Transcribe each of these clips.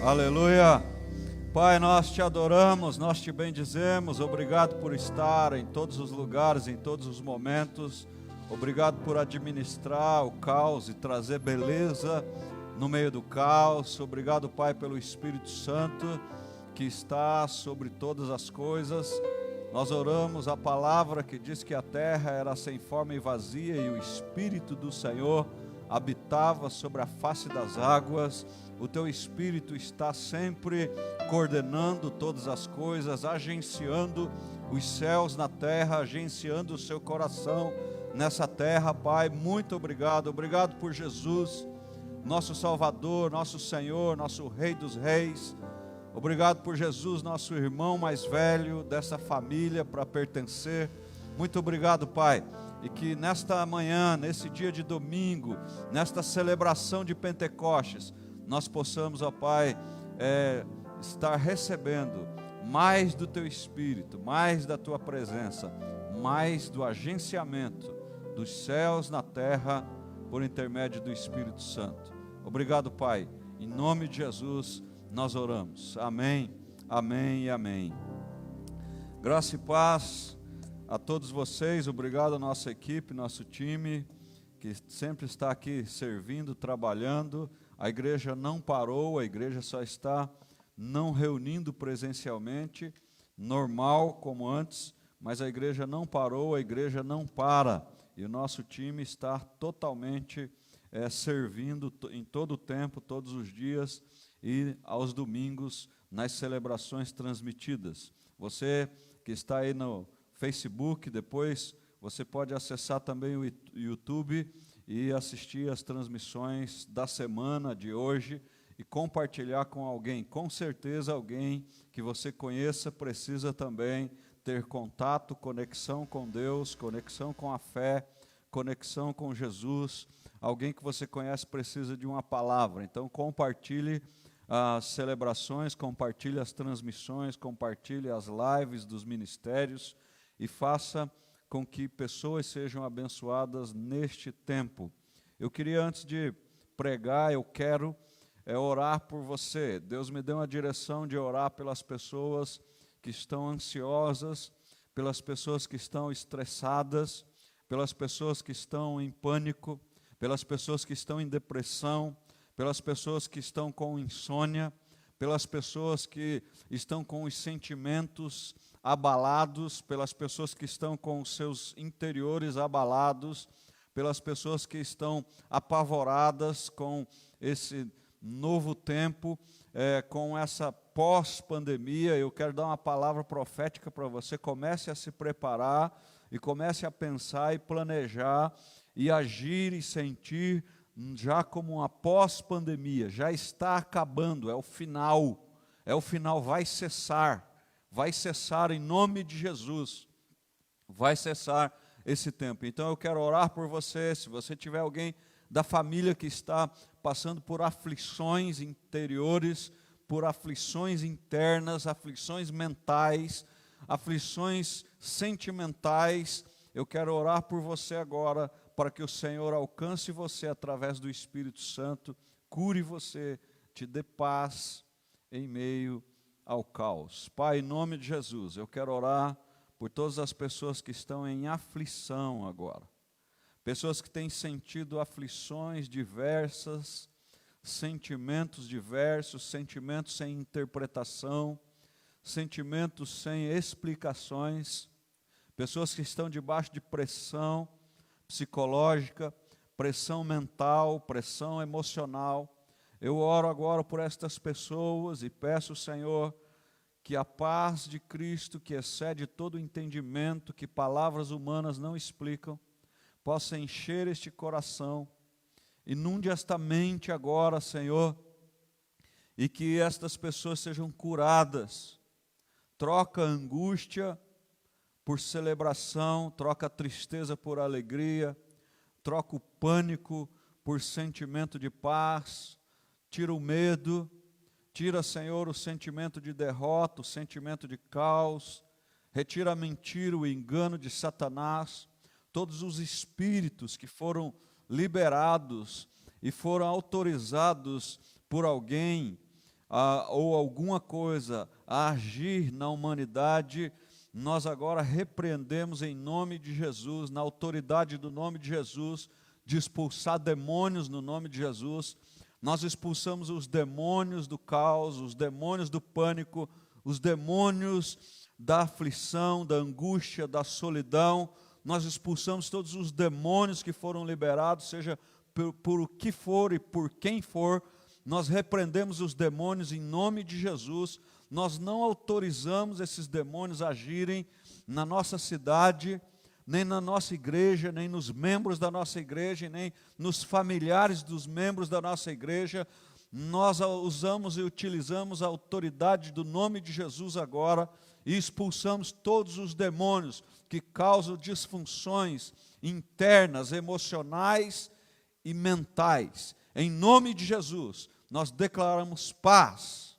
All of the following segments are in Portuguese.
Aleluia. Pai, nós te adoramos, nós te bendizemos. Obrigado por estar em todos os lugares, em todos os momentos. Obrigado por administrar o caos e trazer beleza no meio do caos. Obrigado, Pai, pelo Espírito Santo que está sobre todas as coisas. Nós oramos a palavra que diz que a terra era sem forma e vazia e o Espírito do Senhor habitava sobre a face das águas. O teu Espírito está sempre coordenando todas as coisas, agenciando os céus na terra, agenciando o seu coração nessa terra, Pai. Muito obrigado, obrigado por Jesus, nosso Salvador, nosso Senhor, nosso Rei dos Reis. Obrigado por Jesus, nosso irmão mais velho dessa família para pertencer. Muito obrigado, Pai. E que nesta manhã, nesse dia de domingo, nesta celebração de Pentecostes, nós possamos, ó Pai, estar recebendo mais do Teu Espírito, mais da Tua presença, mais do agenciamento dos céus na terra, por intermédio do Espírito Santo. Obrigado, Pai. Em nome de Jesus, nós oramos. Amém, amém e amém. Graça e paz a todos vocês. Obrigado à nossa equipe, nosso time, que sempre está aqui servindo, trabalhando. A igreja não parou, a igreja só está não reunindo presencialmente, normal como antes, mas a igreja não parou, a igreja não para. E o nosso time está totalmente servindo em todo o tempo, todos os dias e aos domingos nas celebrações transmitidas. Você que está aí no Facebook, depois você pode acessar também o YouTube e assistir as transmissões da semana de hoje e compartilhar com alguém. Com certeza alguém que você conheça precisa também ter contato, conexão com Deus, conexão com a fé, conexão com Jesus. Alguém que você conhece precisa de uma palavra. Então compartilhe as celebrações, compartilhe as transmissões, compartilhe as lives dos ministérios e faça com que pessoas sejam abençoadas neste tempo. Eu queria, antes de pregar, eu quero orar por você. Deus me deu uma direção de orar pelas pessoas que estão ansiosas, pelas pessoas que estão estressadas, pelas pessoas que estão em pânico, pelas pessoas que estão em depressão, pelas pessoas que estão com insônia, pelas pessoas que estão com os sentimentos abalados, pelas pessoas que estão com os seus interiores abalados, pelas pessoas que estão apavoradas com esse novo tempo, com essa pós-pandemia. Eu quero dar uma palavra profética para você. Comece a se preparar e comece a pensar e planejar e agir e sentir já como uma pós-pandemia. Já está acabando, é o final, vai cessar em nome de Jesus, vai cessar esse tempo. Então eu quero orar por você. Se você tiver alguém da família que está passando por aflições interiores, por aflições internas, aflições mentais, aflições sentimentais, eu quero orar por você agora, para que o Senhor alcance você através do Espírito Santo, cure você, te dê paz em meio ao caos. Pai, em nome de Jesus, eu quero orar por todas as pessoas que estão em aflição agora. Pessoas que têm sentido aflições diversas, sentimentos diversos, sentimentos sem interpretação, sentimentos sem explicações. Pessoas que estão debaixo de pressão psicológica, pressão mental, pressão emocional. Eu oro agora por estas pessoas e peço, Senhor, que a paz de Cristo, que excede todo entendimento, que palavras humanas não explicam, possa encher este coração, inunde esta mente agora, Senhor, e que estas pessoas sejam curadas. Troca a angústia por celebração, troca a tristeza por alegria, troca o pânico por sentimento de paz, tira o medo, tira, Senhor, o sentimento de derrota, o sentimento de caos, retira a mentira, o engano de Satanás, todos os espíritos que foram liberados e foram autorizados por alguém ou alguma coisa a agir na humanidade, nós agora repreendemos em nome de Jesus, na autoridade do nome de Jesus, de expulsar demônios no nome de Jesus. Nós expulsamos os demônios do caos, os demônios do pânico, os demônios da aflição, da angústia, da solidão. Nós expulsamos todos os demônios que foram liberados, seja por o que for e por quem for. Nós repreendemos os demônios em nome de Jesus. Nós não autorizamos esses demônios a agirem na nossa cidade, nem na nossa igreja, nem nos membros da nossa igreja, nem nos familiares dos membros da nossa igreja. Nós usamos e utilizamos a autoridade do nome de Jesus agora e expulsamos todos os demônios que causam disfunções internas, emocionais e mentais. Em nome de Jesus, nós declaramos paz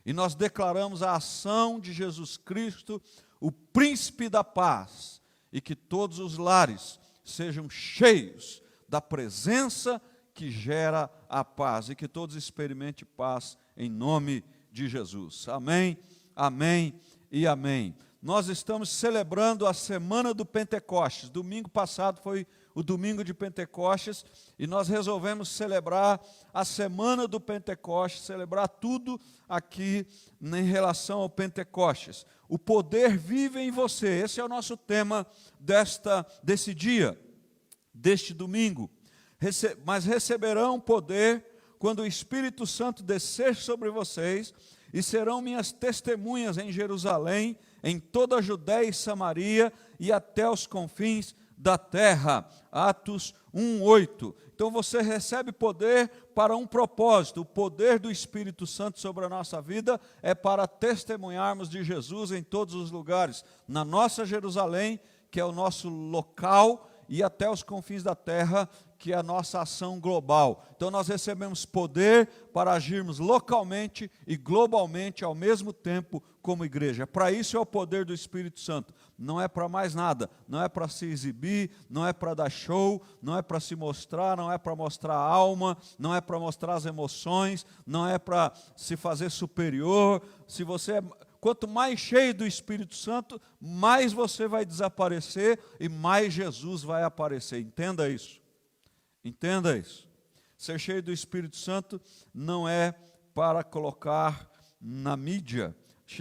e nós declaramos a ação de Jesus Cristo, o príncipe da paz, e que todos os lares sejam cheios da presença que gera a paz, e que todos experimentem paz em nome de Jesus. Amém, amém e amém. Nós estamos celebrando a semana do Pentecostes. Domingo passado foi o domingo de Pentecostes, e nós resolvemos celebrar a semana do Pentecostes, celebrar tudo aqui em relação ao Pentecostes. O poder vive em você. Esse é o nosso tema desse dia, deste domingo. Mas receberão poder quando o Espírito Santo descer sobre vocês, e serão minhas testemunhas em Jerusalém, em toda a Judéia e Samaria e até os confins da terra. Atos 1:8. Então você recebe poder para um propósito. O poder do Espírito Santo sobre a nossa vida é para testemunharmos de Jesus em todos os lugares, na nossa Jerusalém, que é o nosso local, e até os confins da terra, que é a nossa ação global. Então nós recebemos poder para agirmos localmente e globalmente ao mesmo tempo como igreja. Para isso é o poder do Espírito Santo. Não é para mais nada. Não é para se exibir, não é para dar show, não é para se mostrar, não é para mostrar a alma, não é para mostrar as emoções, não é para se fazer superior. Quanto mais cheio do Espírito Santo, mais você vai desaparecer e mais Jesus vai aparecer. Entenda isso. Entenda isso. Ser cheio do Espírito Santo não é para colocar na mídia.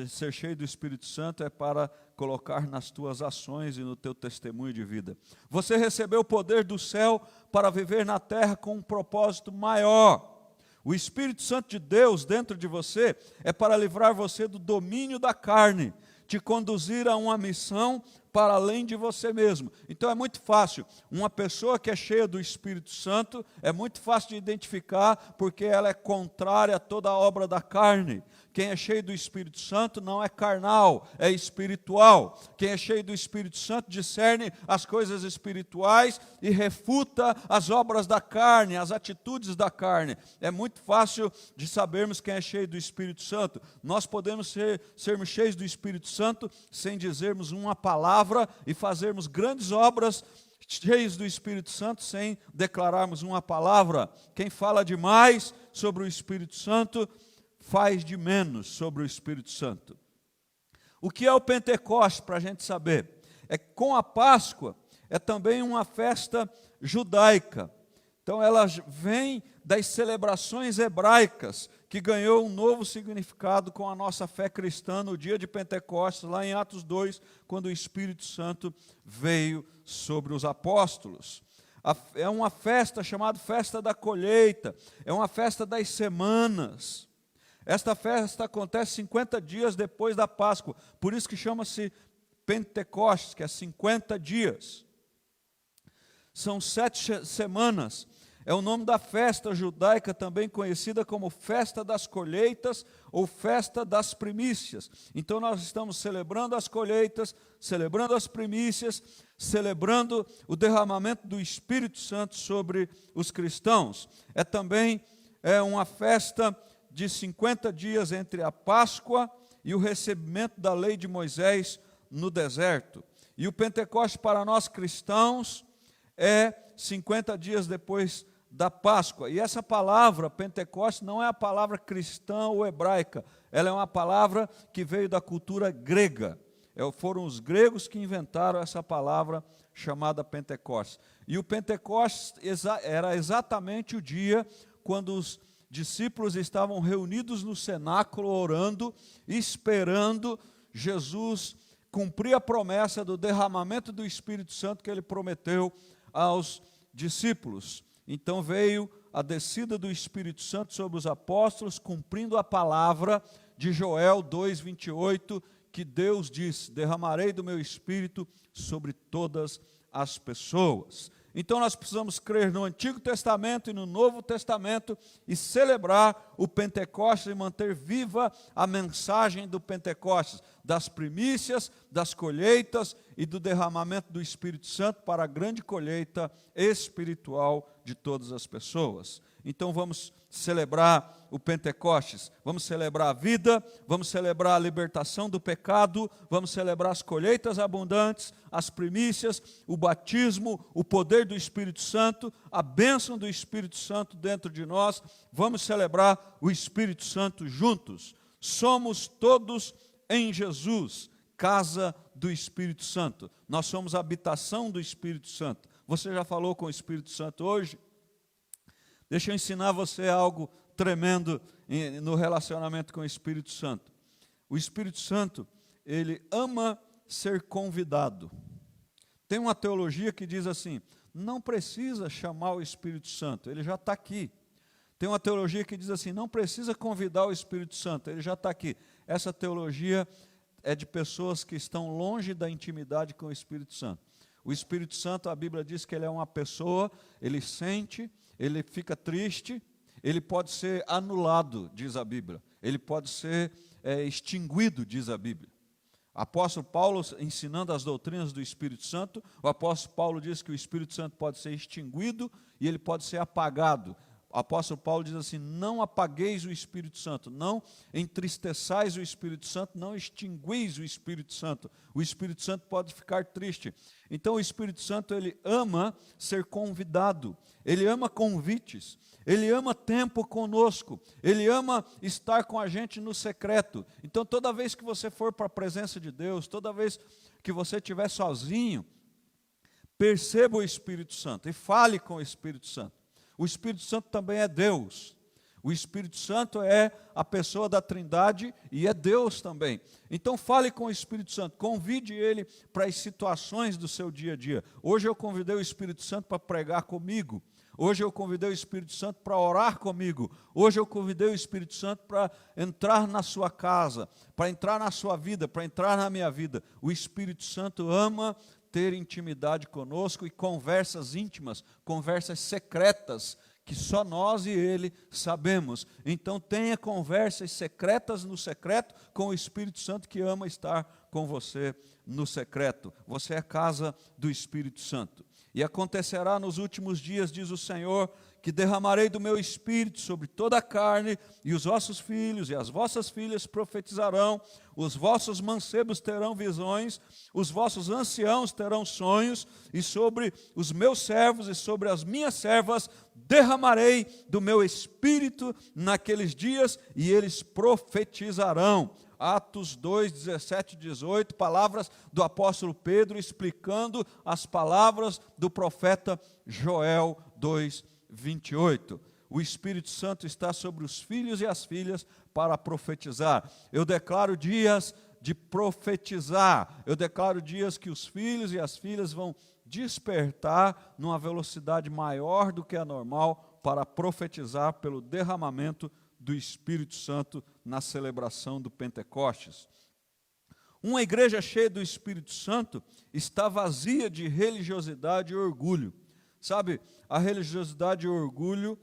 Ser cheio do Espírito Santo é para colocar nas tuas ações e no teu testemunho de vida. Você recebeu o poder do céu para viver na terra com um propósito maior. O Espírito Santo de Deus dentro de você é para livrar você do domínio da carne, te conduzir a uma missão para além de você mesmo. Então é muito fácil, uma pessoa que é cheia do Espírito Santo, é muito fácil de identificar, porque ela é contrária a toda a obra da carne. Quem é cheio do Espírito Santo não é carnal, é espiritual. Quem é cheio do Espírito Santo discerne as coisas espirituais e refuta as obras da carne, as atitudes da carne. É muito fácil de sabermos quem é cheio do Espírito Santo. Nós podemos sermos cheios do Espírito Santo sem dizermos uma palavra e fazermos grandes obras cheios do Espírito Santo sem declararmos uma palavra. Quem fala demais sobre o Espírito Santo faz de menos sobre o Espírito Santo. O que é o Pentecostes, para a gente saber? É que com a Páscoa, é também uma festa judaica. Então ela vem das celebrações hebraicas, que ganhou um novo significado com a nossa fé cristã no dia de Pentecostes, lá em Atos 2, quando o Espírito Santo veio sobre os apóstolos. É uma festa chamada Festa da Colheita, é uma festa das semanas. Esta festa acontece 50 dias depois da Páscoa, por isso que chama-se Pentecostes, que é 50 dias. São 7 semanas. É o nome da festa judaica, também conhecida como Festa das Colheitas ou Festa das Primícias. Então nós estamos celebrando as colheitas, celebrando as primícias, celebrando o derramamento do Espírito Santo sobre os cristãos. É também uma festa de 50 dias entre a Páscoa e o recebimento da lei de Moisés no deserto. E o Pentecostes para nós cristãos é 50 dias depois da Páscoa. E essa palavra, Pentecostes, não é a palavra cristã ou hebraica, ela é uma palavra que veio da cultura grega. Foram os gregos que inventaram essa palavra chamada Pentecostes. E o Pentecostes era exatamente o dia quando os discípulos estavam reunidos no cenáculo, orando, esperando Jesus cumprir a promessa do derramamento do Espírito Santo que ele prometeu aos discípulos. Então veio a descida do Espírito Santo sobre os apóstolos, cumprindo a palavra de Joel 2:28, que Deus diz: derramarei do meu Espírito sobre todas as pessoas. Então nós precisamos crer no Antigo Testamento e no Novo Testamento e celebrar o Pentecostes e manter viva a mensagem do Pentecostes, das primícias, das colheitas e do derramamento do Espírito Santo para a grande colheita espiritual de todas as pessoas. Então vamos celebrar o Pentecostes, vamos celebrar a vida, vamos celebrar a libertação do pecado, vamos celebrar as colheitas abundantes, as primícias, o batismo, o poder do Espírito Santo, a bênção do Espírito Santo dentro de nós. Vamos celebrar o Espírito Santo juntos. Somos todos em Jesus, casa do Espírito Santo. Nós somos a habitação do Espírito Santo. Você já falou com o Espírito Santo hoje? Deixa eu ensinar você algo tremendo no relacionamento com o Espírito Santo. O Espírito Santo, ele ama ser convidado. Tem uma teologia que diz assim: não precisa chamar o Espírito Santo, ele já está aqui. Tem uma teologia que diz assim: não precisa convidar o Espírito Santo, ele já está aqui. Essa teologia é de pessoas que estão longe da intimidade com o Espírito Santo. O Espírito Santo, a Bíblia diz que ele é uma pessoa, ele sente, ele fica triste, ele pode ser anulado, diz a Bíblia. Ele pode ser extinguido, diz a Bíblia. Apóstolo Paulo, ensinando as doutrinas do Espírito Santo, o apóstolo Paulo diz que o Espírito Santo pode ser extinguido e ele pode ser apagado. O apóstolo Paulo diz assim: não apagueis o Espírito Santo, não entristeçais o Espírito Santo, não extinguis o Espírito Santo. O Espírito Santo pode ficar triste. Então o Espírito Santo, ele ama ser convidado, ele ama convites, ele ama tempo conosco, ele ama estar com a gente no secreto. Então toda vez que você for para a presença de Deus, toda vez que você estiver sozinho, perceba o Espírito Santo e fale com o Espírito Santo. O Espírito Santo também é Deus. O Espírito Santo é a pessoa da Trindade e é Deus também. Então fale com o Espírito Santo, convide ele para as situações do seu dia a dia. Hoje eu convidei o Espírito Santo para pregar comigo. Hoje eu convidei o Espírito Santo para orar comigo. Hoje eu convidei o Espírito Santo para entrar na sua casa, para entrar na sua vida, para entrar na minha vida. O Espírito Santo ama ter intimidade conosco e conversas íntimas, conversas secretas, que só nós e ele sabemos. Então tenha conversas secretas no secreto com o Espírito Santo, que ama estar com você no secreto. Você é a casa do Espírito Santo. E acontecerá nos últimos dias, diz o Senhor, que derramarei do meu Espírito sobre toda a carne, e os vossos filhos e as vossas filhas profetizarão, os vossos mancebos terão visões, os vossos anciãos terão sonhos, e sobre os meus servos e sobre as minhas servas derramarei do meu Espírito naqueles dias, e eles profetizarão. Atos 2, 17 e 18, palavras do apóstolo Pedro explicando as palavras do profeta Joel 2, 28. O Espírito Santo está sobre os filhos e as filhas para profetizar. Eu declaro dias de profetizar. Eu declaro dias que os filhos e as filhas vão despertar numa velocidade maior do que a normal para profetizar pelo derramamento do Espírito Santo na celebração do Pentecostes. Uma igreja cheia do Espírito Santo está vazia de religiosidade e orgulho. Sabe, a religiosidade e o orgulho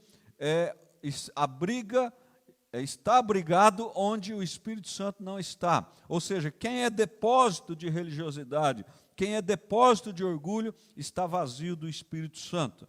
está abrigado onde o Espírito Santo não está. Ou seja, quem é depósito de religiosidade, quem é depósito de orgulho, está vazio do Espírito Santo.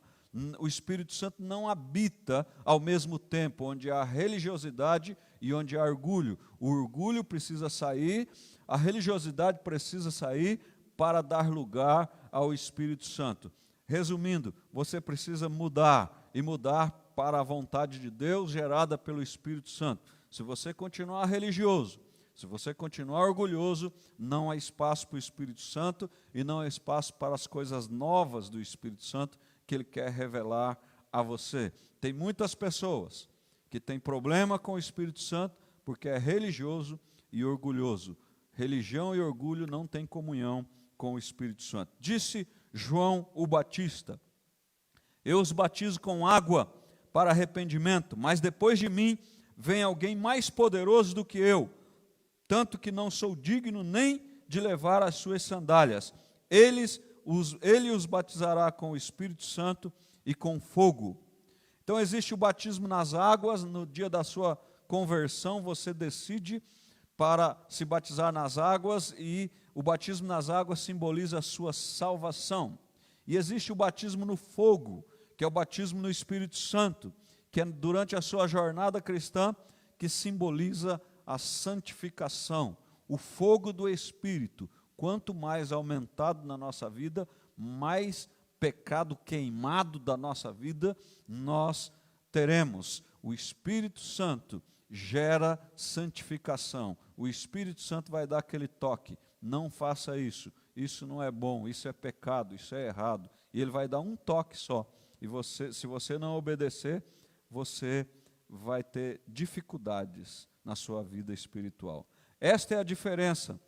O Espírito Santo não habita ao mesmo tempo onde há religiosidade e onde há orgulho. O orgulho precisa sair, a religiosidade precisa sair para dar lugar ao Espírito Santo. Resumindo, você precisa mudar e mudar para a vontade de Deus gerada pelo Espírito Santo. Se você continuar religioso, se você continuar orgulhoso, não há espaço para o Espírito Santo e não há espaço para as coisas novas do Espírito Santo que Ele quer revelar a você. Tem muitas pessoas que têm problema com o Espírito Santo porque é religioso e orgulhoso. Religião e orgulho não têm comunhão com o Espírito Santo. Disse João o Batista: eu os batizo com água para arrependimento, mas depois de mim vem alguém mais poderoso do que eu, tanto que não sou digno nem de levar as suas sandálias. Ele os batizará com o Espírito Santo e com fogo. Então existe o batismo nas águas. No dia da sua conversão você decide para se batizar nas águas, e o batismo nas águas simboliza a sua salvação. E existe o batismo no fogo, que é o batismo no Espírito Santo, que é durante a sua jornada cristã, que simboliza a santificação, o fogo do Espírito. Quanto mais aumentado na nossa vida, mais pecado queimado da nossa vida nós teremos. O Espírito Santo gera santificação. O Espírito Santo vai dar aquele toque: não faça isso, isso não é bom, isso é pecado, isso é errado. E Ele vai dar um toque só. E se você não obedecer, você vai ter dificuldades na sua vida espiritual. Esta é a diferença.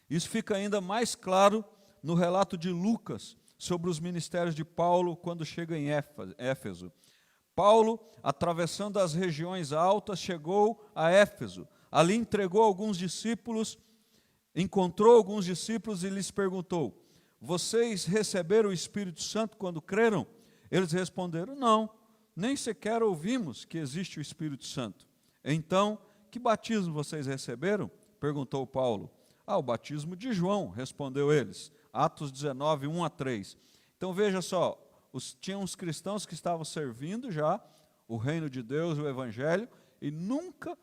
Isso fica ainda mais claro no relato de Lucas sobre os ministérios de Paulo quando chega em Éfeso. Paulo, atravessando as regiões altas, chegou a Éfeso. Ali encontrou alguns discípulos e lhes perguntou: vocês receberam o Espírito Santo quando creram? Eles responderam: não, nem sequer ouvimos que existe o Espírito Santo. Então, que batismo vocês receberam? Perguntou Paulo. O batismo de João, respondeu eles. Atos 19, 1 a 3. Então veja só, tinha uns cristãos que estavam servindo já o reino de Deus, o Evangelho, e nunca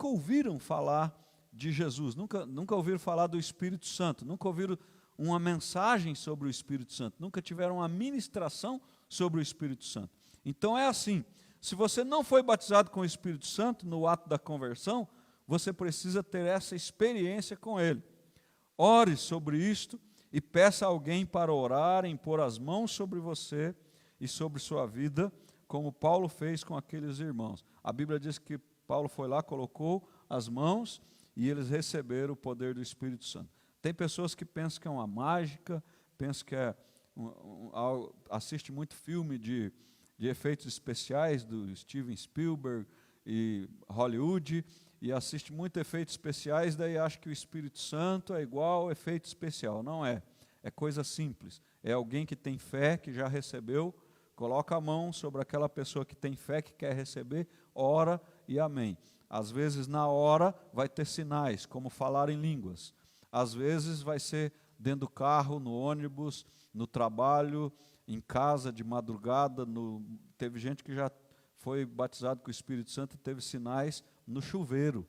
ouviram falar de Jesus, nunca ouviram falar do Espírito Santo, nunca ouviram uma mensagem sobre o Espírito Santo, nunca tiveram uma ministração sobre o Espírito Santo. Então é assim: se você não foi batizado com o Espírito Santo no ato da conversão, você precisa ter essa experiência com Ele. Ore sobre isto e peça a alguém para orar, impor as mãos sobre você e sobre sua vida, como Paulo fez com aqueles irmãos. A Bíblia diz que Paulo foi lá, colocou as mãos e eles receberam o poder do Espírito Santo. Tem pessoas que pensam que é uma mágica, pensam que assiste muito filme de efeitos especiais do Steven Spielberg e Hollywood, e assiste muito efeitos especiais, daí acha que o Espírito Santo é igual ao efeito especial. Não é. É coisa simples. É alguém que tem fé, que já recebeu, coloca a mão sobre aquela pessoa que tem fé, que quer receber, ora e amém. Às vezes na hora vai ter sinais, como falar em línguas. Às vezes vai ser dentro do carro, no ônibus, no trabalho, em casa, de madrugada. Teve gente que já foi batizado com o Espírito Santo e teve sinais no chuveiro.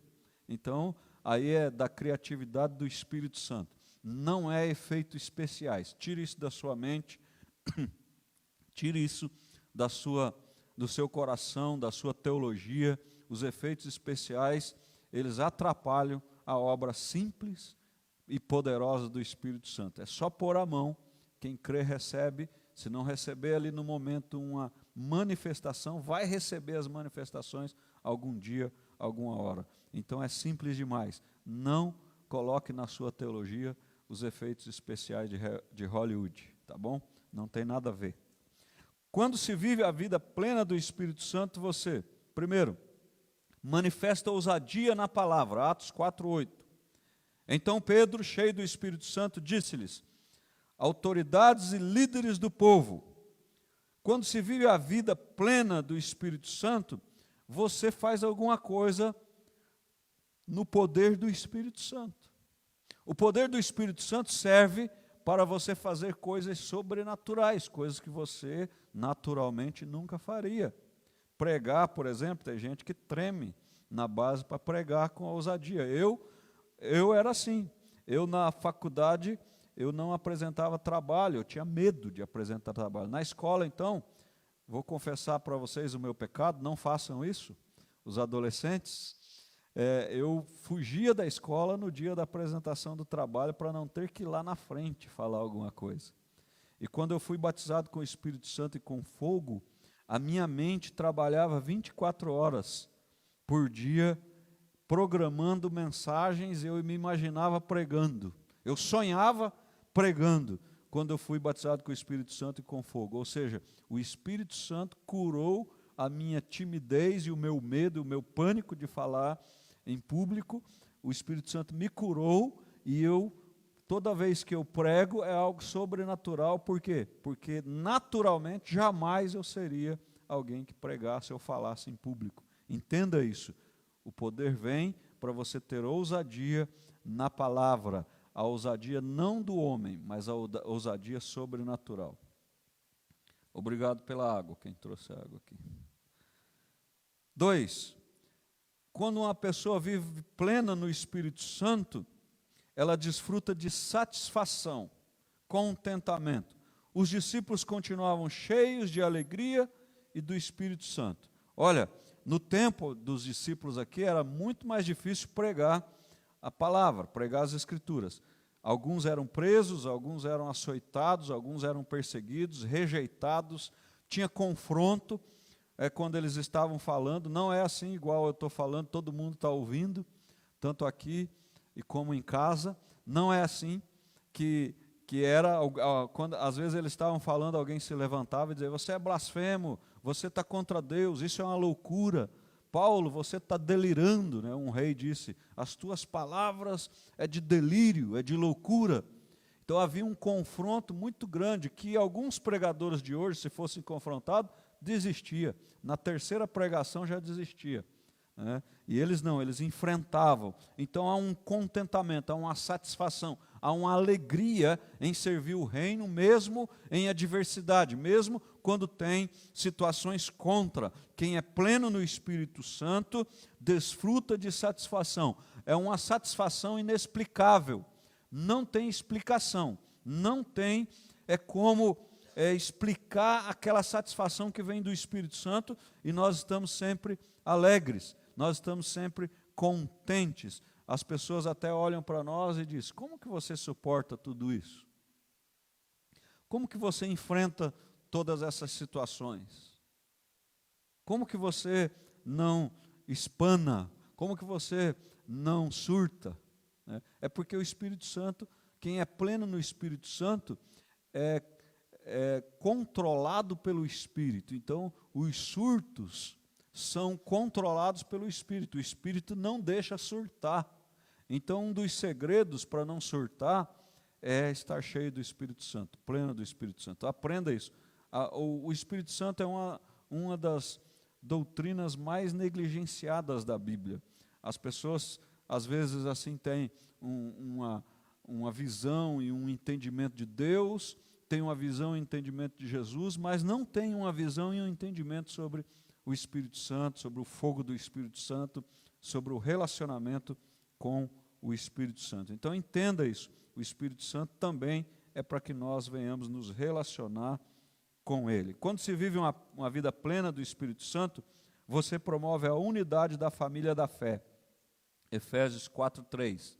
Então, aí é da criatividade do Espírito Santo. Não é efeitos especiais. Tire isso da sua mente, tire isso do seu coração, da sua teologia. Os efeitos especiais, eles atrapalham a obra simples e poderosa do Espírito Santo. É só pôr a mão, quem crê recebe. Se não receber ali no momento uma manifestação, vai receber as manifestações algum dia, alguma hora. Então é simples demais. Não coloque na sua teologia os efeitos especiais de Hollywood, tá bom? Não tem nada a ver. Quando se vive a vida plena do Espírito Santo, você, primeiro, manifesta ousadia na palavra, Atos 4:8. Então Pedro, cheio do Espírito Santo, disse-lhes: autoridades e líderes do povo, quando se vive a vida plena do Espírito Santo, você faz alguma coisa no poder do Espírito Santo. O poder do Espírito Santo serve para você fazer coisas sobrenaturais, coisas que você naturalmente nunca faria. Pregar, por exemplo, tem gente que treme na base para pregar com ousadia. Eu era assim. Eu na faculdade, eu não apresentava trabalho, eu tinha medo de apresentar trabalho. Na escola, então, vou confessar para vocês o meu pecado, não façam isso, os adolescentes. Eu fugia da escola no dia da apresentação do trabalho para não ter que ir lá na frente falar alguma coisa. E quando eu fui batizado com o Espírito Santo e com fogo, a minha mente trabalhava 24 horas por dia, programando mensagens, eu me imaginava pregando. Eu sonhava pregando quando eu fui batizado com o Espírito Santo e com fogo. Ou seja, o Espírito Santo curou a minha timidez e o meu medo, o meu pânico de falar em público. O Espírito Santo me curou e toda vez que eu prego é algo sobrenatural. Por quê? Porque naturalmente jamais eu seria alguém que pregasse ou falasse em público. Entenda isso. O poder vem para você ter ousadia na palavra. A ousadia não do homem, mas a ousadia sobrenatural. Obrigado pela água, quem trouxe a água aqui. 2. Quando uma pessoa vive plena no Espírito Santo, ela desfruta de satisfação, contentamento. Os discípulos continuavam cheios de alegria e do Espírito Santo. Olha, no tempo dos discípulos aqui era muito mais difícil pregar a palavra, pregar as Escrituras. Alguns eram presos, alguns eram açoitados, alguns eram perseguidos, rejeitados, tinha confronto quando eles estavam falando. Não é assim igual eu estou falando, todo mundo está ouvindo, tanto aqui e como em casa. Não é assim que era, quando às vezes eles estavam falando, alguém se levantava e dizia: você é blasfemo, você está contra Deus, isso é uma loucura. Paulo, você está delirando, né? Um rei disse: as tuas palavras é de delírio, é de loucura. Então havia um confronto muito grande, que alguns pregadores de hoje, se fossem confrontados, desistia. Na terceira pregação já desistia, né? E eles não, eles enfrentavam. Então há um contentamento, há uma satisfação, há uma alegria em servir o reino, mesmo em adversidade, mesmo quando tem situações contra. Quem é pleno no Espírito Santo desfruta de satisfação. É uma satisfação inexplicável. Não tem explicação. Não tem como explicar aquela satisfação que vem do Espírito Santo, e nós estamos sempre alegres, nós estamos sempre contentes. As pessoas até olham para nós e dizem: como que você suporta tudo isso? Como que você enfrenta todas essas situações? Como que você não espana? Como que você não surta? É porque o Espírito Santo, quem é pleno no Espírito Santo, é controlado pelo Espírito. Então, os surtos são controlados pelo Espírito. O Espírito não deixa surtar. Então, um dos segredos para não surtar é estar cheio do Espírito Santo, pleno do Espírito Santo. Aprenda isso. O Espírito Santo é uma das doutrinas mais negligenciadas da Bíblia. As pessoas, às vezes, assim, têm uma visão e um entendimento de Deus, têm uma visão e um entendimento de Jesus, mas não têm uma visão e um entendimento sobre o Espírito Santo, sobre o fogo do Espírito Santo, sobre o relacionamento com o Espírito Santo. Então entenda isso, o Espírito Santo também é para que nós venhamos nos relacionar com Ele. Quando se vive uma vida plena do Espírito Santo, você promove a unidade da família da fé. Efésios 4:3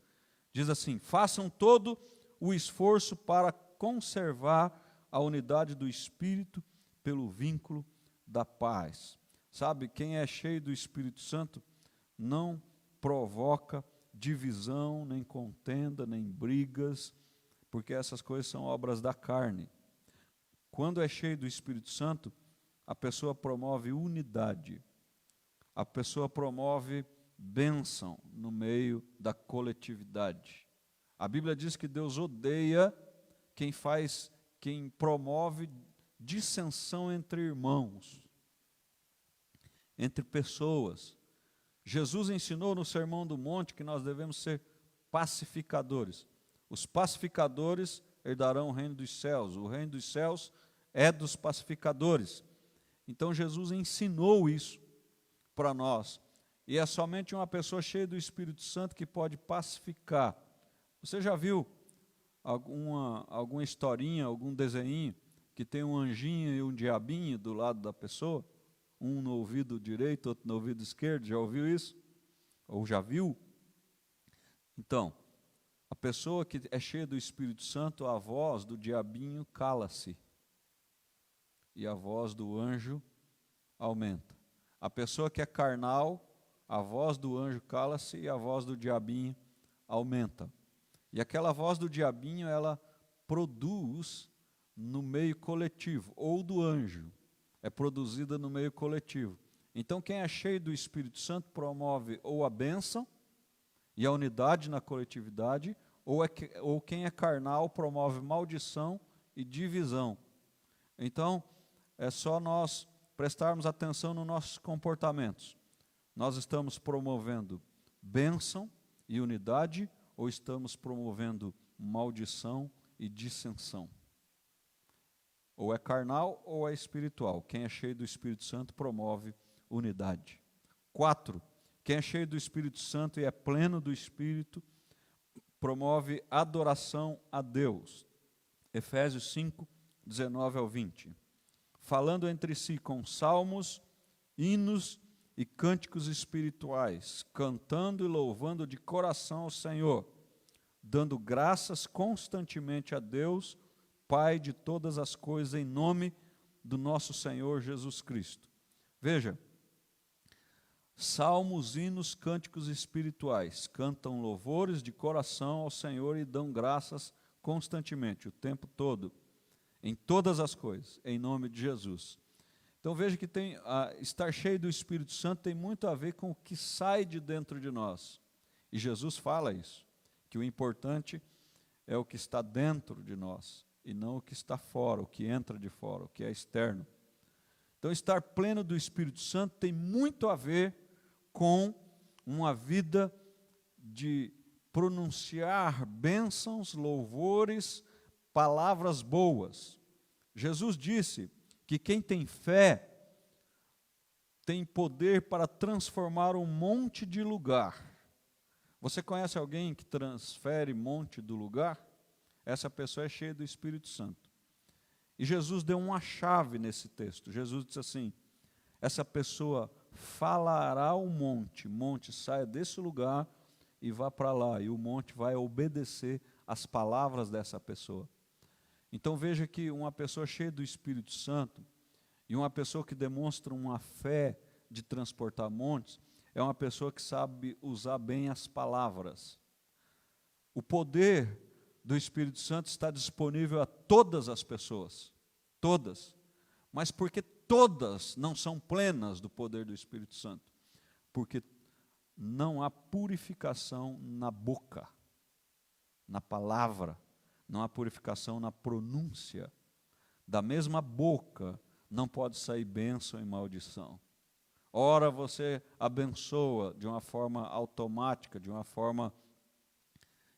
diz assim: façam todo o esforço para conservar a unidade do Espírito pelo vínculo da paz. Sabe, quem é cheio do Espírito Santo não provoca divisão, nem contenda, nem brigas, porque essas coisas são obras da carne. Quando é cheio do Espírito Santo, a pessoa promove unidade, a pessoa promove bênção no meio da coletividade. A Bíblia diz que Deus odeia quem promove dissensão entre irmãos, entre pessoas. Jesus ensinou no Sermão do Monte que nós devemos ser pacificadores. Os pacificadores herdarão o reino dos céus. O reino dos céus é dos pacificadores. Então Jesus ensinou isso para nós. E é somente uma pessoa cheia do Espírito Santo que pode pacificar. Você já viu alguma historinha, algum desenho que tem um anjinho e um diabinho do lado da pessoa? Um no ouvido direito, outro no ouvido esquerdo. Já ouviu isso? Ou já viu? Então, a pessoa que é cheia do Espírito Santo, a voz do diabinho cala-se. E a voz do anjo aumenta. A pessoa que é carnal, a voz do anjo cala-se e a voz do diabinho aumenta. E aquela voz do diabinho, ela produz no meio coletivo, ou do anjo, é produzida no meio coletivo. Então, quem é cheio do Espírito Santo promove ou a bênção e a unidade na coletividade, ou quem é carnal promove maldição e divisão. Então, é só nós prestarmos atenção nos nossos comportamentos. Nós estamos promovendo bênção e unidade, ou estamos promovendo maldição e dissensão? Ou é carnal ou é espiritual. Quem é cheio do Espírito Santo promove unidade. 4. Quem é cheio do Espírito Santo e é pleno do Espírito promove adoração a Deus. Efésios 5, 19 ao 20. Falando entre si com salmos, hinos e cânticos espirituais, cantando e louvando de coração ao Senhor, dando graças constantemente a Deus, Pai de todas as coisas, em nome do nosso Senhor Jesus Cristo. Veja, salmos, hinos, cânticos espirituais, cantam louvores de coração ao Senhor e dão graças constantemente, o tempo todo, em todas as coisas, em nome de Jesus. Então veja que estar cheio do Espírito Santo tem muito a ver com o que sai de dentro de nós. E Jesus fala isso, que o importante é o que está dentro de nós, e não o que está fora, o que entra de fora, o que é externo. Então estar pleno do Espírito Santo tem muito a ver com uma vida de pronunciar bênçãos, louvores, palavras boas. Jesus disse que quem tem fé tem poder para transformar um monte de lugar. Você conhece alguém que transfere monte do lugar? Essa pessoa é cheia do Espírito Santo. E Jesus deu uma chave nesse texto. Jesus disse assim: essa pessoa falará o monte saia desse lugar e vá para lá, e o monte vai obedecer às palavras dessa pessoa. Então veja que uma pessoa cheia do Espírito Santo e uma pessoa que demonstra uma fé de transportar montes é uma pessoa que sabe usar bem as palavras. O poder do Espírito Santo está disponível a todas as pessoas, todas, mas porque todas não são plenas do poder do Espírito Santo? Porque não há purificação na boca, na palavra, não há purificação na pronúncia. Da mesma boca não pode sair bênção e maldição. Ora você abençoa de uma forma automática, de uma forma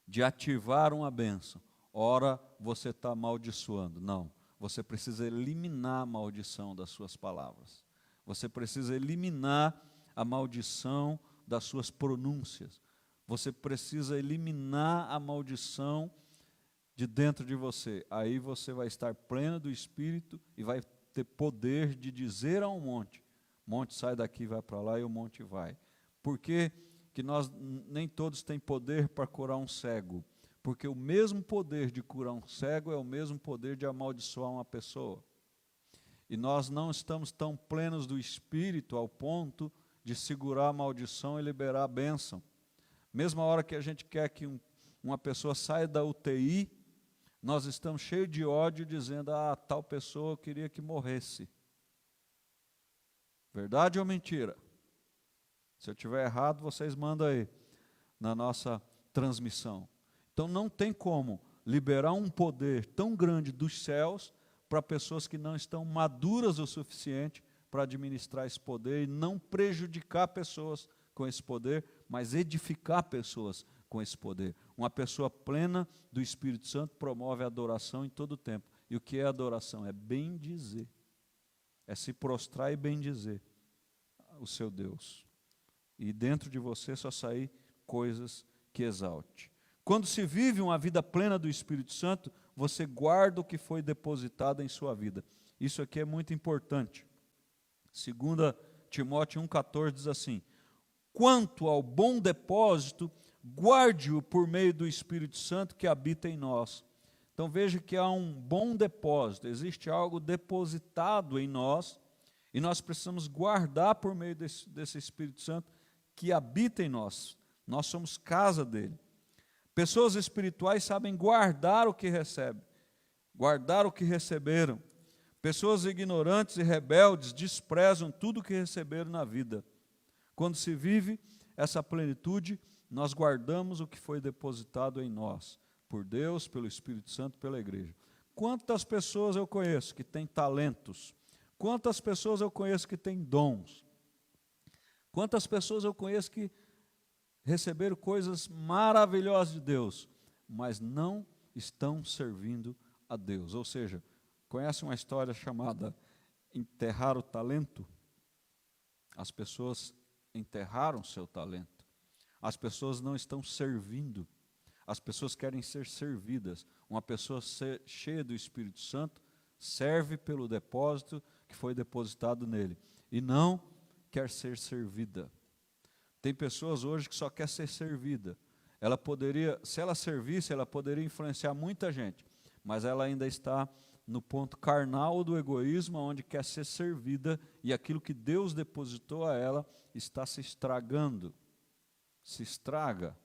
de ativar uma bênção. Ora você está amaldiçoando. Não, você precisa eliminar a maldição das suas palavras. Você precisa eliminar a maldição das suas pronúncias. Você precisa eliminar a maldição de dentro de você. Aí você vai estar pleno do Espírito e vai ter poder de dizer a um monte: monte, sai daqui, vai para lá, e o monte vai. Por que nós nem todos têm poder para curar um cego? Porque o mesmo poder de curar um cego é o mesmo poder de amaldiçoar uma pessoa. E nós não estamos tão plenos do Espírito ao ponto de segurar a maldição e liberar a bênção. Mesma hora que a gente quer que uma pessoa saia da UTI, nós estamos cheios de ódio, dizendo: tal pessoa eu queria que morresse. Verdade ou mentira? Se eu estiver errado, vocês mandam aí na nossa transmissão. Então não tem como liberar um poder tão grande dos céus para pessoas que não estão maduras o suficiente para administrar esse poder e não prejudicar pessoas com esse poder, mas edificar pessoas com esse poder. Uma pessoa plena do Espírito Santo promove a adoração em todo o tempo. E o que é adoração? É bendizer. É se prostrar e bendizer o seu Deus. E dentro de você só sair coisas que exalte. Quando se vive uma vida plena do Espírito Santo, você guarda o que foi depositado em sua vida. Isso aqui é muito importante. 2 Timóteo 1,14 diz assim: quanto ao bom depósito, guarde-o por meio do Espírito Santo que habita em nós. Então veja que há um bom depósito, existe algo depositado em nós, e nós precisamos guardar por meio desse Espírito Santo que habita em nós. Nós somos casa dele. Pessoas espirituais sabem guardar o que recebem, guardar o que receberam. Pessoas ignorantes e rebeldes desprezam tudo o que receberam na vida. Quando se vive essa plenitude, nós guardamos o que foi depositado em nós, por Deus, pelo Espírito Santo, pela igreja. Quantas pessoas eu conheço que têm talentos? Quantas pessoas eu conheço que têm dons? Quantas pessoas eu conheço que receberam coisas maravilhosas de Deus, mas não estão servindo a Deus? Ou seja, conhece uma história chamada enterrar o talento? As pessoas enterraram seu talento. As pessoas não estão servindo. As pessoas querem ser servidas. Uma pessoa cheia do Espírito Santo serve pelo depósito que foi depositado nele e não quer ser servida. Tem pessoas hoje que só quer ser servida. Ela poderia, se ela servisse, ela poderia influenciar muita gente, mas ela ainda está no ponto carnal do egoísmo, onde quer ser servida, e aquilo que Deus depositou a ela está se estragando. Se estraga.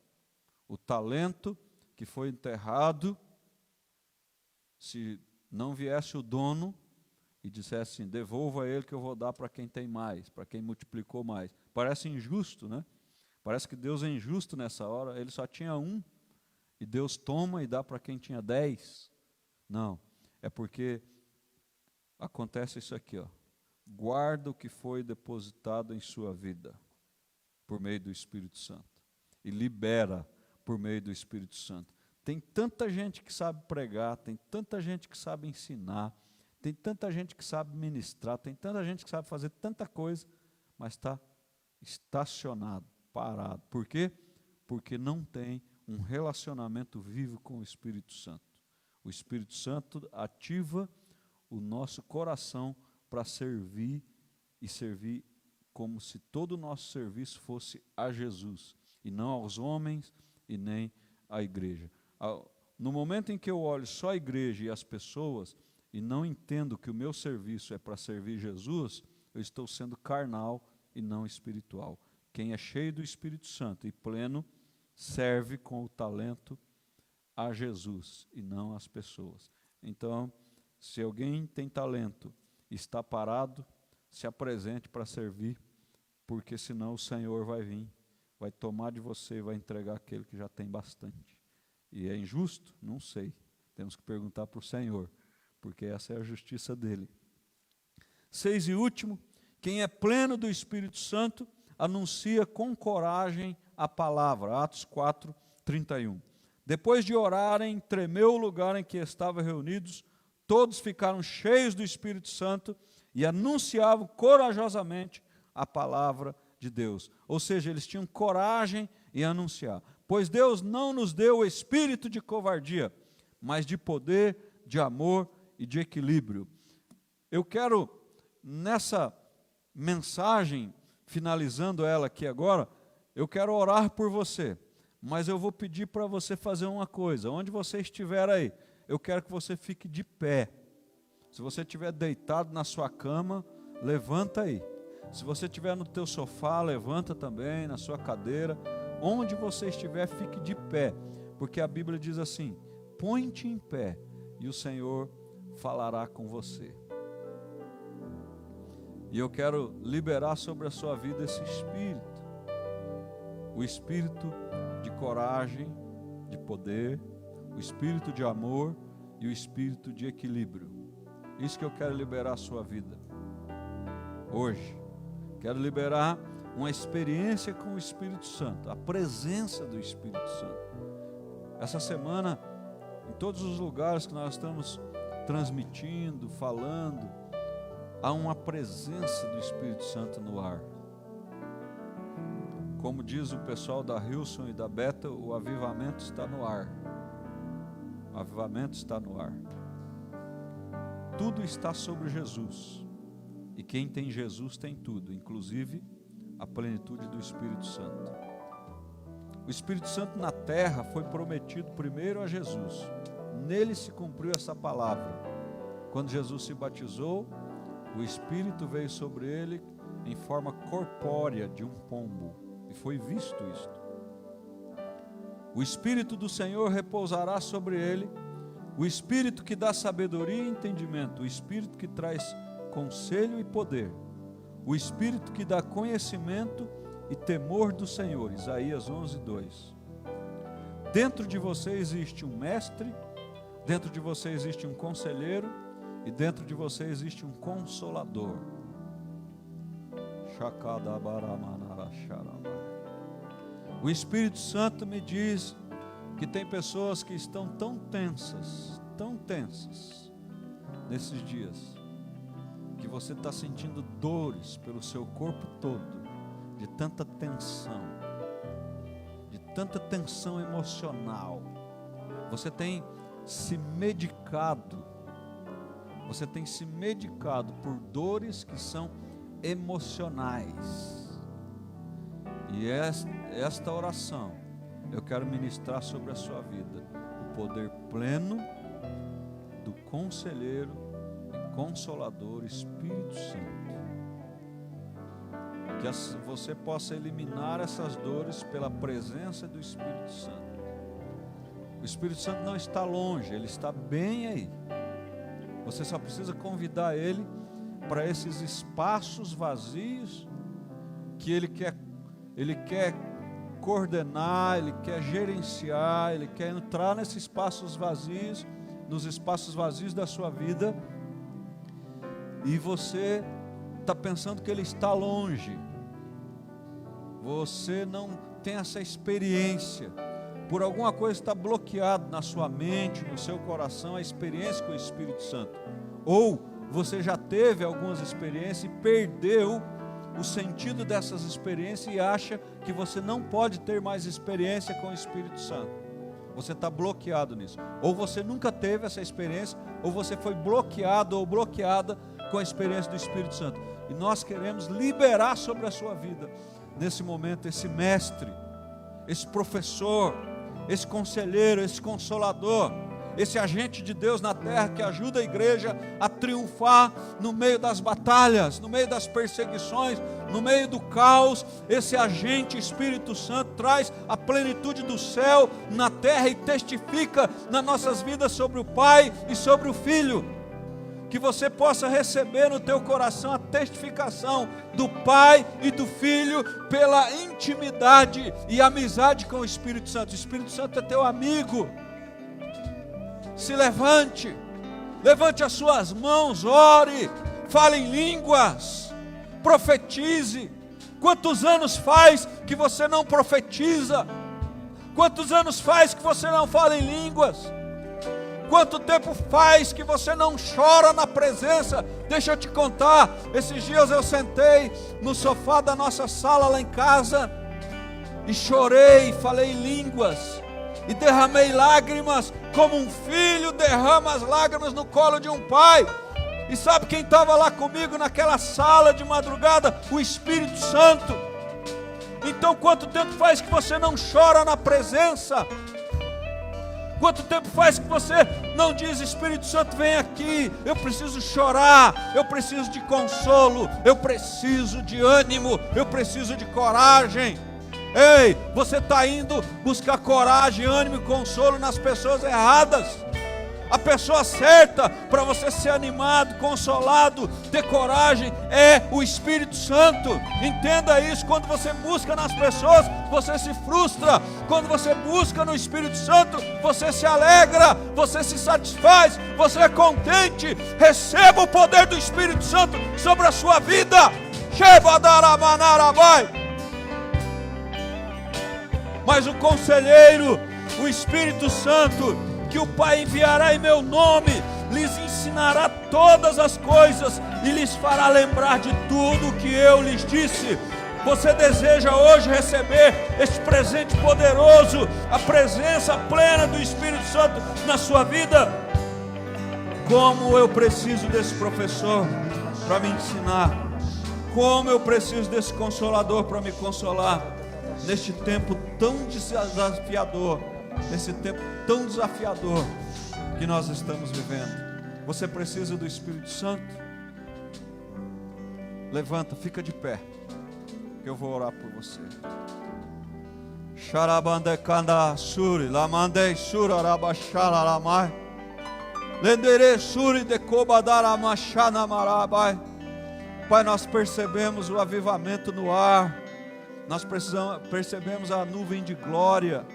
O talento que foi enterrado, se não viesse o dono e dissesse assim: devolva ele que eu vou dar para quem tem mais, para quem multiplicou mais. Parece injusto, né? Parece que Deus é injusto nessa hora. Ele só tinha um, e Deus toma e dá para quem tinha 10. Não, é porque acontece isso aqui, ó. Guarda o que foi depositado em sua vida, por meio do Espírito Santo, e libera por meio do Espírito Santo. Tem tanta gente que sabe pregar, tem tanta gente que sabe ensinar, tem tanta gente que sabe ministrar, tem tanta gente que sabe fazer tanta coisa, mas está estacionado, parado. Por quê? Porque não tem um relacionamento vivo com o Espírito Santo. O Espírito Santo ativa o nosso coração para servir, e servir como se todo o nosso serviço fosse a Jesus, e não aos homens e nem à igreja. No momento em que eu olho só a igreja e as pessoas, e não entendo que o meu serviço é para servir Jesus, eu estou sendo carnal e não espiritual. Quem é cheio do Espírito Santo e pleno, serve com o talento a Jesus e não às pessoas. Então, se alguém tem talento, está parado, se apresente para servir, porque senão o Senhor vai vir, vai tomar de você e vai entregar aquele que já tem bastante. E é injusto? Não sei. Temos que perguntar para o Senhor, porque essa é a justiça dele. 6 e último, quem é pleno do Espírito Santo anuncia com coragem a palavra. Atos 4, 31. Depois de orarem, tremeu o lugar em que estavam reunidos, todos ficaram cheios do Espírito Santo e anunciavam corajosamente a palavra de Deus. Ou seja, eles tinham coragem em anunciar. Pois Deus não nos deu o espírito de covardia, mas de poder, de amor e de equilíbrio. Eu quero, nessa mensagem, finalizando ela aqui agora, eu quero orar por você, mas eu vou pedir para você fazer uma coisa. Onde você estiver aí, eu quero que você fique de pé. Se você estiver deitado na sua cama, levanta aí. Se você estiver no teu sofá, levanta também, na sua cadeira. Onde você estiver, fique de pé, porque a Bíblia diz assim: põe-te em pé e o Senhor falará com você. E eu quero liberar sobre a sua vida esse espírito, o espírito de coragem, de poder, o espírito de amor e o espírito de equilíbrio. Isso que eu quero liberar a sua vida hoje. Quero liberar uma experiência com o Espírito Santo, a presença do Espírito Santo. Essa semana, em todos os lugares que nós estamos transmitindo, falando, há uma presença do Espírito Santo no ar. como diz o pessoal da Hilson e da Beta, o avivamento está no ar. O avivamento está no ar. Tudo está sobre Jesus. E quem tem Jesus tem tudo, inclusive a plenitude do Espírito Santo. O Espírito Santo na terra foi prometido primeiro a Jesus. Nele se cumpriu essa palavra. Quando Jesus se batizou, o Espírito veio sobre ele em forma corpórea de um pombo. E foi visto isto. O Espírito do Senhor repousará sobre ele, o Espírito que dá sabedoria e entendimento, o Espírito que traz conselho e poder, o Espírito que dá conhecimento e temor do Senhor. Isaías 11:2. Dentro de você existe um mestre, dentro de você existe um conselheiro e dentro de você existe um consolador. O Espírito Santo me diz que tem pessoas que estão tão tensas nesses dias, que você está sentindo dores pelo seu corpo todo, de tanta tensão emocional. Você tem se medicado por dores que são emocionais. E esta oração eu quero ministrar sobre a sua vida o poder pleno do conselheiro e consolador Espírito Santo, que você possa eliminar essas dores pela presença do Espírito Santo. O Espírito Santo não está longe, ele está bem aí. Você só precisa convidar ele para esses espaços vazios que ele quer coordenar, ele quer gerenciar, ele quer entrar nesses espaços vazios, nos espaços vazios da sua vida, e você está pensando que ele está longe. Você não tem essa experiência, por alguma coisa está bloqueado na sua mente, no seu coração, a experiência com o Espírito Santo, ou você já teve algumas experiências e perdeu o sentido dessas experiências e acha que você não pode ter mais experiência com o Espírito Santo. Você está bloqueado nisso. Ou você nunca teve essa experiência, ou você foi bloqueado ou bloqueada com a experiência do Espírito Santo. E nós queremos liberar sobre a sua vida, nesse momento, esse mestre, esse professor, esse conselheiro, esse consolador, esse agente de Deus na terra que ajuda a igreja a triunfar no meio das batalhas, no meio das perseguições, no meio do caos. Esse agente, Espírito Santo, traz a plenitude do céu na terra e testifica nas nossas vidas sobre o Pai e sobre o Filho. Que você possa receber no teu coração a testificação do Pai e do Filho pela intimidade e amizade com o Espírito Santo. O Espírito Santo é teu amigo. Se levante as suas mãos, ore, fale em línguas, profetize. Quantos anos faz que você não profetiza? Quantos anos faz que você não fala em línguas? Quanto tempo faz que você não chora na presença? Deixa eu te contar, esses dias eu sentei no sofá da nossa sala lá em casa e chorei, falei em línguas e derramei lágrimas, como um filho derrama as lágrimas no colo de um pai. E sabe quem estava lá comigo naquela sala de madrugada? O Espírito Santo. Então quanto tempo faz que você não chora na presença? Quanto tempo faz que você não diz: Espírito Santo, vem aqui, eu preciso chorar, eu preciso de consolo, eu preciso de ânimo, eu preciso de coragem. Ei, você está indo buscar coragem, ânimo e consolo nas pessoas erradas. A pessoa certa para você ser animado, consolado, ter coragem é o Espírito Santo. Entenda isso. Quando você busca nas pessoas, você se frustra. Quando você busca no Espírito Santo, você se alegra, você se satisfaz, você é contente. Receba o poder do Espírito Santo sobre a sua vida. Mas o conselheiro, o Espírito Santo, que o Pai enviará em meu nome, lhes ensinará todas as coisas e lhes fará lembrar de tudo o que eu lhes disse. Você deseja hoje receber este presente poderoso, a presença plena do Espírito Santo na sua vida? Como eu preciso desse professor para me ensinar. Como eu preciso desse consolador para me consolar. Neste tempo tão desafiador. Nesse tempo tão desafiador que nós estamos vivendo. Você precisa do Espírito Santo? Levanta, fica de pé, que eu vou orar por você. Xarabandekanda suri, lamandei sura rabachara lamai. Lendere suri de kobadarama marabai. Pai, nós percebemos o avivamento no ar. Nós percebemos a nuvem de glória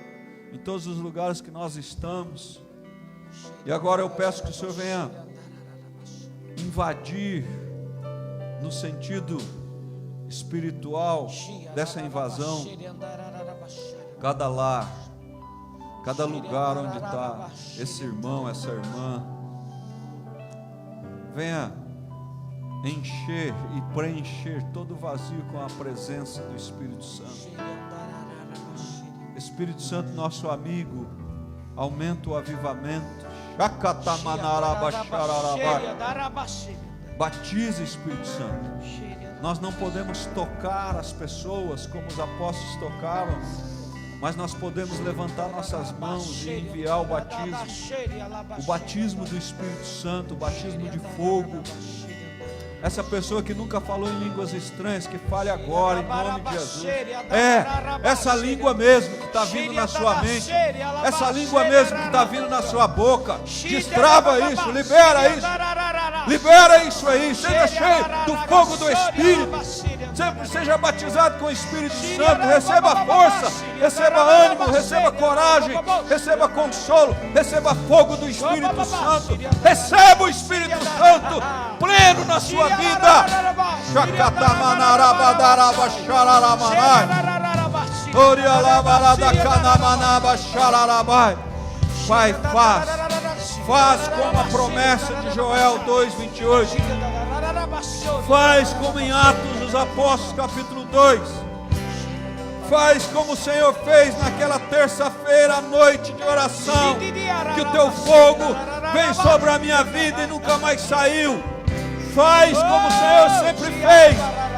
em todos os lugares que nós estamos. E agora eu peço que o Senhor venha invadir no sentido espiritual dessa invasão cada lar, cada lugar onde está esse irmão, essa irmã. Venha encher e preencher todo o vazio com a presença do Espírito Santo. Espírito Santo, nosso amigo, aumenta o avivamento. Batiza, Espírito Santo. Nós não podemos tocar as pessoas como os apóstolos tocavam, mas nós podemos levantar nossas mãos e enviar o batismo do Espírito Santo, o batismo de fogo. Essa pessoa que nunca falou em línguas estranhas, que fale agora em nome de Jesus. Essa língua mesmo que está vindo na sua mente, essa língua mesmo que está vindo na sua boca, destrava isso, libera isso aí, seja cheio do fogo do Espírito. Sempre seja batizado com o Espírito Santo. Receba força, receba ânimo, receba coragem, receba consolo, receba fogo do Espírito Santo. Receba o Espírito Santo pleno na sua vida. Pai, faz como a promessa de Joel 2:28. Faz como em Atos dos Apóstolos capítulo 2. Faz como o Senhor fez naquela terça-feira à noite de oração, que o teu fogo vem sobre a minha vida e nunca mais saiu. Faz como o Senhor sempre fez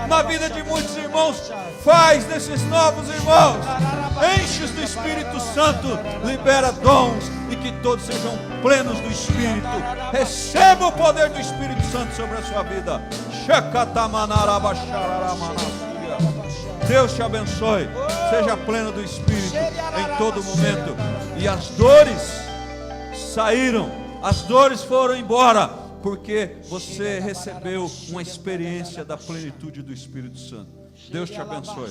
na vida de muitos irmãos. Faz desses novos irmãos. Enche-os do Espírito Santo, libera dons e que todos sejam plenos do Espírito. Receba o poder do Espírito Santo sobre a sua vida. Deus te abençoe. Seja pleno do Espírito em todo momento. E as dores saíram, as dores foram embora, porque você recebeu uma experiência da plenitude do Espírito Santo. Deus te abençoe.